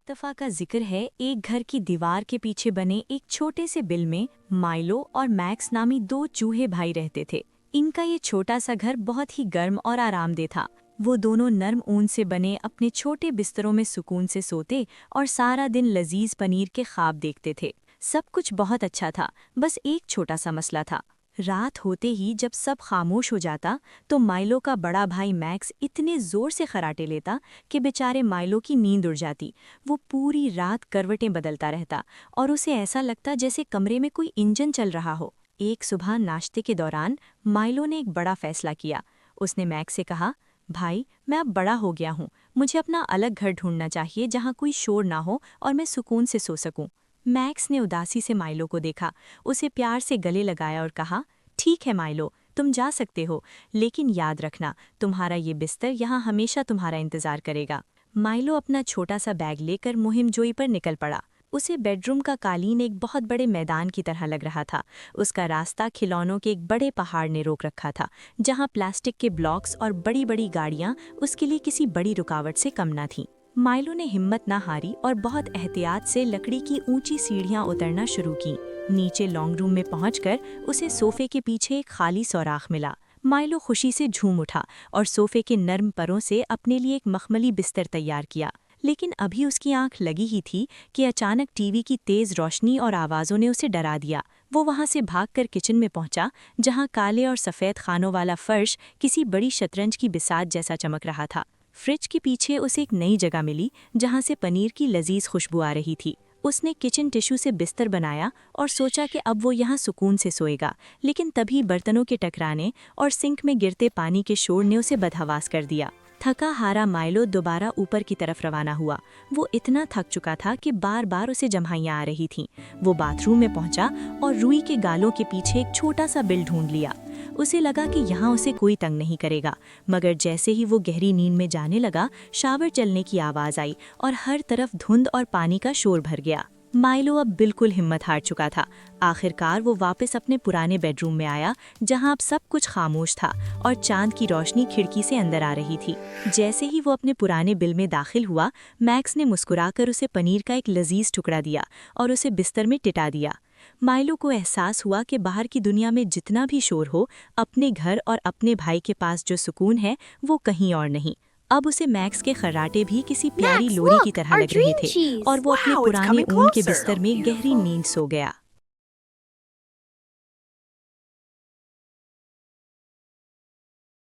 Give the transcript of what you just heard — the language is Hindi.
दफ़ा का जिक्र है एक घर की दीवार के पीछे बने एक छोटे से बिल में माइलो और मैक्स नामी दो चूहे भाई रहते थे। इनका ये छोटा सा घर बहुत ही गर्म और आरामदेह था। वो दोनों नर्म ऊन से बने अपने छोटे बिस्तरों में सुकून से सोते और सारा दिन लजीज पनीर के ख्वाब देखते थे। सब कुछ बहुत अच्छा था, बस एक छोटा सा मसला था। रात होते ही जब सब खामोश हो जाता तो माइलो का बड़ा भाई मैक्स इतने जोर से खराटे लेता कि बेचारे माइलो की नींद उड़ जाती। वो पूरी रात करवटें बदलता रहता और उसे ऐसा लगता जैसे कमरे में कोई इंजन चल रहा हो। एक सुबह नाश्ते के दौरान माइलो ने एक बड़ा फैसला किया। उसने मैक्स से कहा, भाई मैं अब बड़ा हो गया हूँ, मुझे अपना अलग घर ढूंढना चाहिए जहाँ कोई शोर ना हो और मैं सुकून से सो सकूं। मैक्स ने उदासी से माइलो को देखा, उसे प्यार से गले लगाया और कहा, ठीक है माइलो, तुम जा सकते हो, लेकिन याद रखना तुम्हारा ये बिस्तर यहाँ हमेशा तुम्हारा इंतजार करेगा। माइलो अपना छोटा सा बैग लेकर मुहिम जोई पर निकल पड़ा। उसे बेडरूम का कालीन एक बहुत बड़े मैदान की तरह लग रहा था। उसका रास्ता खिलौनों के एक बड़े पहाड़ ने रोक रखा था, जहाँ प्लास्टिक के ब्लॉक्स और बड़ी बड़ी गाड़ियाँ उसके लिए किसी बड़ी रुकावट से कम न थीं। माइलो ने हिम्मत न हारी और बहुत एहतियात से लकड़ी की ऊंची सीढ़ियां उतरना शुरू की। नीचे लॉन्ग रूम में पहुंचकर उसे सोफे के पीछे एक खाली सौराख मिला। माइलो खुशी से झूम उठा और सोफे के नर्म परों से अपने लिए एक मखमली बिस्तर तैयार किया। लेकिन अभी उसकी आंख लगी ही थी कि अचानक टीवी की तेज रोशनी और आवाज़ों ने उसे डरा दिया। वो वहां से भागकर किचन में पहुंचा, जहां काले और सफ़ेद खानों वाला फर्श किसी बड़ी शतरंज की बिसात जैसा चमक रहा था। फ्रिज के पीछे उसे एक नई जगह मिली जहां से पनीर की लजीज खुशबू आ रही थी। उसने किचन टिश्यू से बिस्तर बनाया और सोचा कि अब वो यहाँ सुकून से सोएगा, लेकिन तभी बर्तनों के टकराने और सिंक में गिरते पानी के शोर ने उसे बदहवास कर दिया। थका हारा माइलो दोबारा ऊपर की तरफ रवाना हुआ। वो इतना थक चुका था कि बार बार उसे जम्हाइयाँ आ रही थीं। वो बाथरूम में पहुंचा और रुई के गालों के पीछे एक छोटा सा बिल ढूंढ लिया। उसे लगा कि यहाँ उसे कोई तंग नहीं करेगा, मगर जैसे ही वो गहरी नींद में जाने लगा, शावर चलने की आवाज़ आई और हर तरफ धुंध और पानी का शोर भर गया। माइलो अब बिल्कुल हिम्मत हार चुका था। आखिरकार वो वापस अपने पुराने बेडरूम में आया, जहां अब सब कुछ खामोश था और चांद की रोशनी खिड़की से अंदर आ रही थी। जैसे ही वो अपने पुराने बिल में दाखिल हुआ, मैक्स ने मुस्कुराकर उसे पनीर का एक लजीज टुकड़ा दिया और उसे बिस्तर में टिटा दिया। माइलो को एहसास हुआ कि बाहर की दुनिया में जितना भी शोर हो, अपने घर और अपने भाई के पास जो सुकून है वो कहीं और नहीं। अब उसे मैक्स के खर्राटे भी किसी प्यारी लोरी की तरह लग रहे थे और वो अपने पुराने ऊन के बिस्तर में गहरी नींद सो गया।